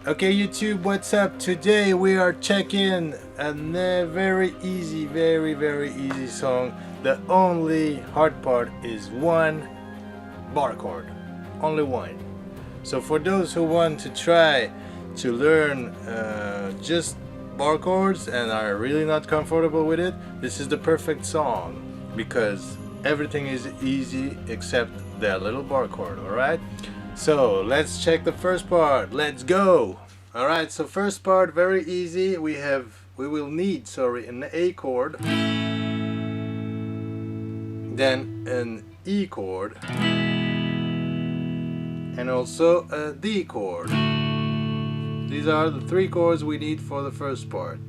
Okay, YouTube, what's up? Today we are checking a very easy, very easy song. The only hard part is one bar chord, only one. So for those who want to try to learn just bar chords and are really not comfortable with it, this is the perfect song because everything is easy except that little bar chord. All right. So let's check the first part. Let's go. Alright, so first part, very easy. We will need an A chord, then an E chord, and also a D chord. These are the three chords we need for the first part.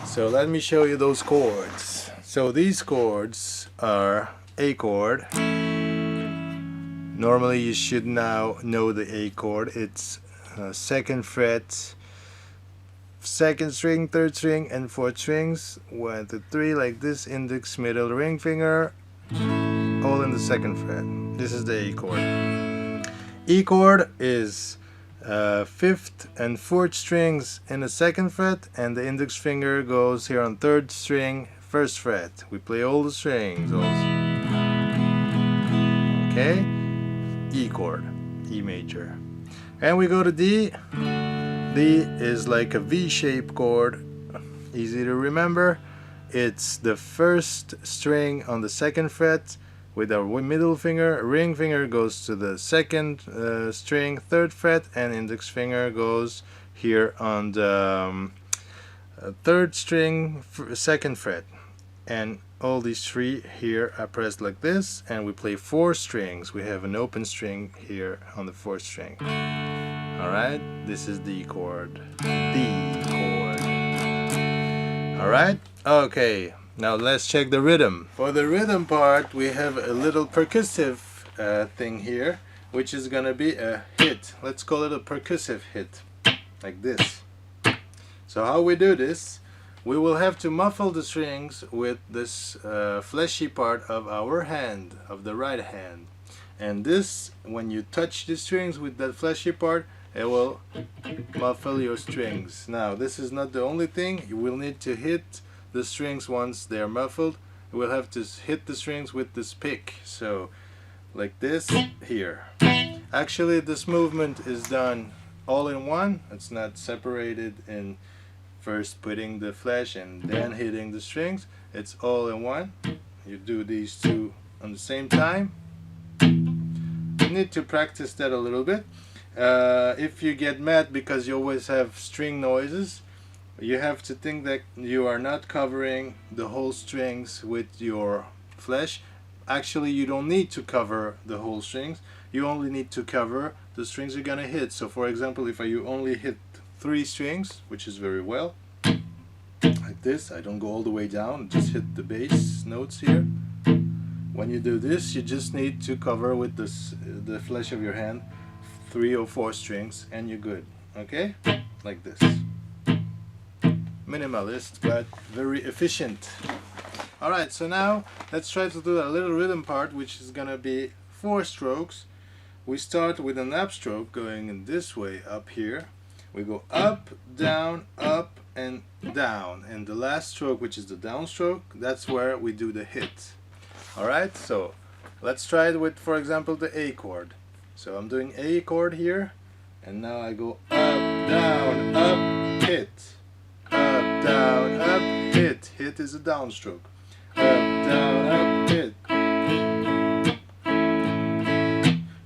So let me show you those chords. So these chords are A chord. Normally you should now know the A chord. It's second fret, second string, third string, and fourth strings. 1 2 3 like this. Index, middle, ring finger, all in the second fret. This is the A chord. E chord is fifth and fourth strings in the second fret, and the index finger goes here on third string, first fret. We play all the strings also. Okay. E chord, E major. And we go to D. D is like a V-shaped chord, easy to remember. It's the first string on the second fret with our middle finger. Ring finger goes to the second string, third fret, and index finger goes here on the third string, second fret. And all these three here are pressed like this, and we play four strings. We have an open string here on the fourth string. Alright, this is D chord. D chord. Alright, okay, now let's check the rhythm. For the rhythm part, we have a little percussive thing here, which is gonna be a hit. Let's call it a percussive hit, like this. So how we do this? We will have to muffle the strings with this fleshy part of our hand, of the right hand. And this, when you touch the strings with that fleshy part, it will muffle your strings. Now, this is not the only thing. You will need to hit the strings once they are muffled. You will have to hit the strings with this pick. So, like this here. Actually, this movement is done all in one. It's not separated in first putting the flesh and then hitting the strings. It's all in one. You do these two on the same time. You need to practice that a little bit. If you get mad because you always have string noises, you have to think that you are not covering the whole strings with your flesh. Actually, you don't need to cover the whole strings. You only need to cover the strings you're gonna hit. So for example, if you only hit 3 strings, which is very well, like this, I don't go all the way down, just hit the bass notes here. When you do this, you just need to cover with the flesh of your hand 3 or 4 strings, and you're good. Okay, like this. Minimalist but very efficient. Alright, so now let's try to do a little rhythm part, which is gonna be 4 strokes. We start with an upstroke going in this way up here. We go up, down, and down. And the last stroke, which is the downstroke, that's where we do the hit. Alright, so let's try it with, for example, the A chord. So I'm doing A chord here, and now I go up, down, up, hit. Up, down, up, hit. Hit is a downstroke. Up, down, up, hit.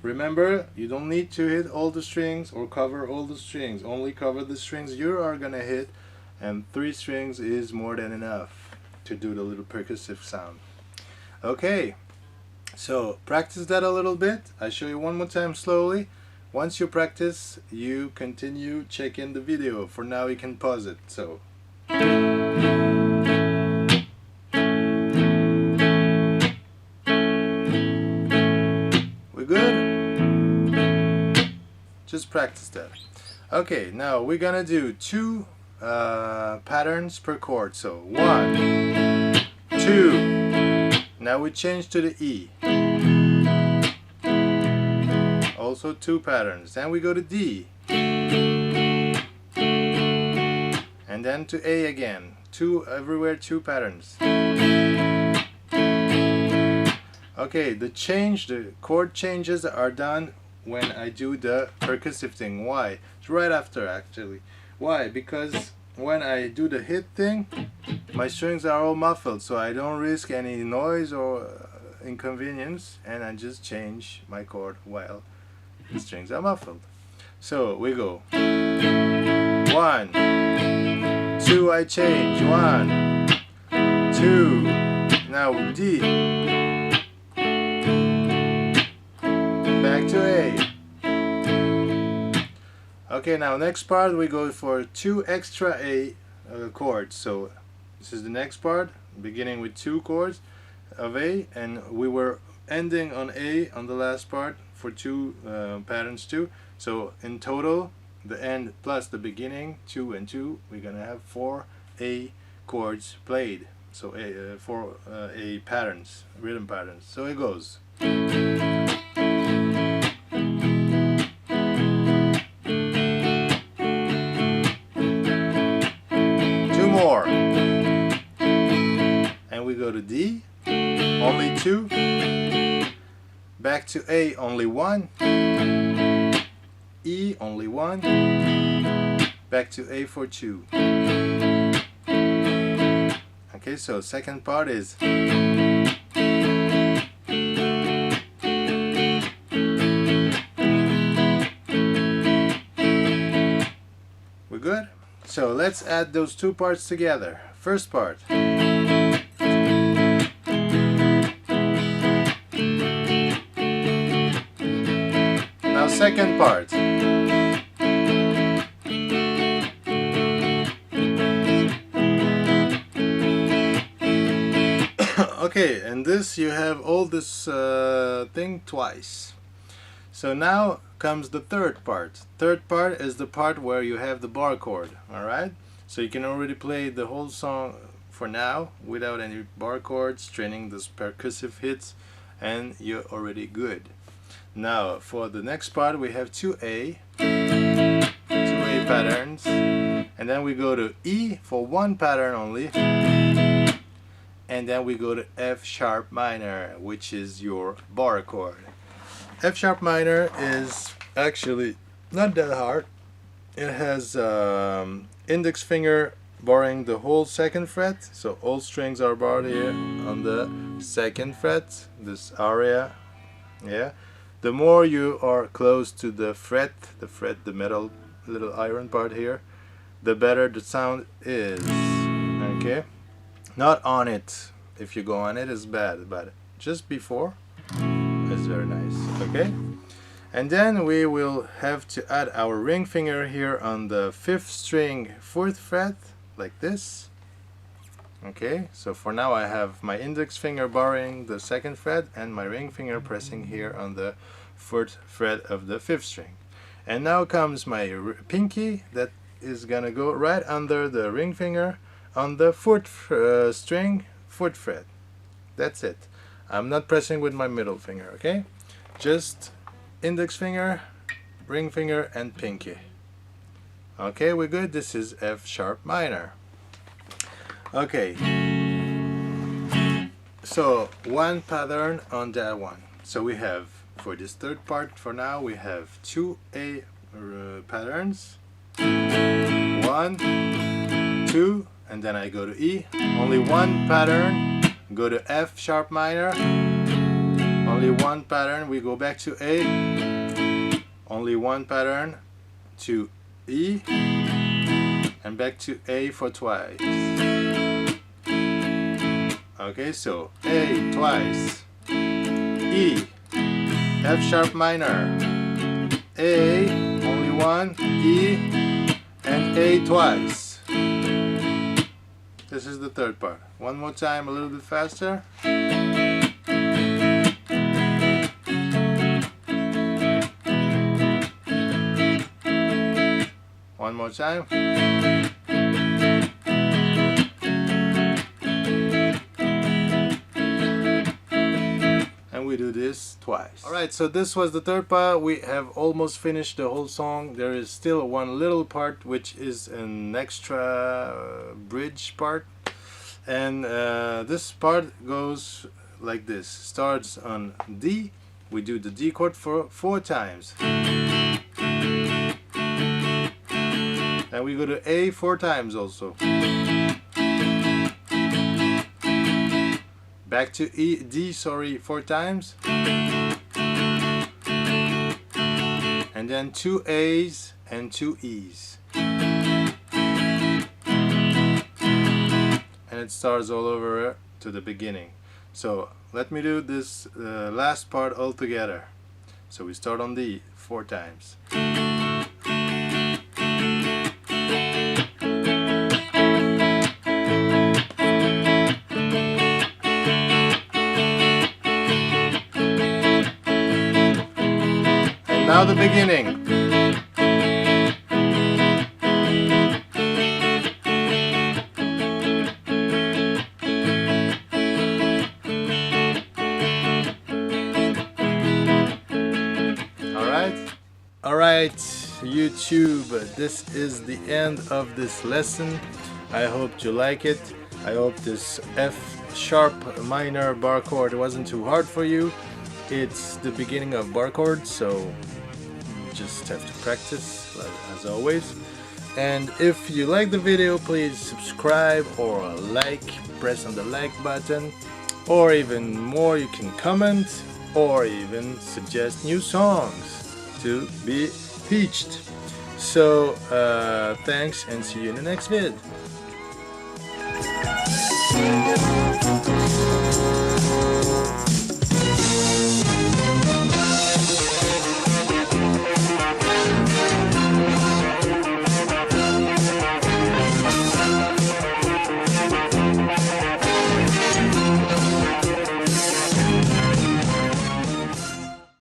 Remember, you don't need to hit all the strings or cover all the strings. Only cover the strings you are gonna hit, and 3 strings is more than enough to do the little percussive sound. Okay, so practice that a little bit. I show you one more time slowly. Once you practice, you continue checking the video. For now, you can pause it. So. We good? Just practice that. Okay, now we're gonna do 2 patterns per chord. So 1, 2. Now we change to the E. Also 2 patterns. Then we go to D. and then to A again. Everywhere two patterns. Okay, the chord changes are done when I do the percussive thing. Why? It's right after actually. Why? Because when I do the hit thing, my strings are all muffled, so I don't risk any noise or inconvenience, and I just change my chord while the strings are muffled. So we go 1, 2, I change 1, 2, now D, back to A. Okay, now next part we go for 2 extra A chords. So this is the next part, beginning with 2 chords of A, and we were ending on A on the last part for 2 patterns too. So in total, the end plus the beginning, 2 and 2, we're gonna have 4 A chords played. So 4 A patterns, rhythm patterns. So it goes. 2 more, and we go to D, only 2, back to A, only 1, E, only 1, back to A for 2. Okay, so second part is we're good? So let's add those 2 parts together. First part. Now second part. Okay, and this you have all this thing twice. So now comes the third part. Third part is the part where you have the bar chord. Alright? So you can already play the whole song for now without any bar chords, training those percussive hits, and you're already good. Now for the next part we have 2A patterns, and then we go to E for 1 pattern only, and then we go to F sharp minor, which is your bar chord. F sharp minor is actually not that hard. It has index finger barring the whole 2nd fret, so all strings are barred here on the 2nd fret, this area. Yeah, the more you are close to the the metal little iron part here, the better the sound is. Okay, not on it. If you go on it, it's bad, but just before is very nice. Okay, and then we will have to add our ring finger here on the 5th string 4th fret, like this. Okay, so for now I have my index finger barring the 2nd fret and my ring finger pressing here on the 4th fret of the 5th string. And now comes my pinky that is gonna go right under the ring finger on the 4th string 4th fret. That's it. I'm not pressing with my middle finger, okay? Just index finger, ring finger, and pinky. Okay, we're good. This is F sharp minor. Okay, so 1 pattern on that one. So we have, for this third part for now, we have 2 A patterns, 1, 2, and then I go to E, only 1 pattern, go to F sharp minor, only 1 pattern, we go back to A, only 1 pattern, to E, and back to A for twice. Okay, so A twice, E, F sharp minor, A, only 1, E, and A twice. This is the third part. One more time, a little bit faster. One more time. And we we do this twice. Alright, so this was the third part. We have almost finished the whole song. There is still one little part which is an extra bridge part. And this part goes like this. Starts on D. We do the D chord for 4 times. And we go to A 4 times also. Back to D 4 times. And then 2 A's and 2 E's. And it starts all over to the beginning. So let me do this last part all together. So we start on D 4 times. Now the beginning. Alright, YouTube, this is the end of this lesson. I hope you like it. I hope this F sharp minor bar chord wasn't too hard for you. It's the beginning of bar chords, so just have to practice as always. And if you like the video, please subscribe or like, press on the like button, or even more, you can comment or even suggest new songs to be featured. So thanks, and see you in the next vid.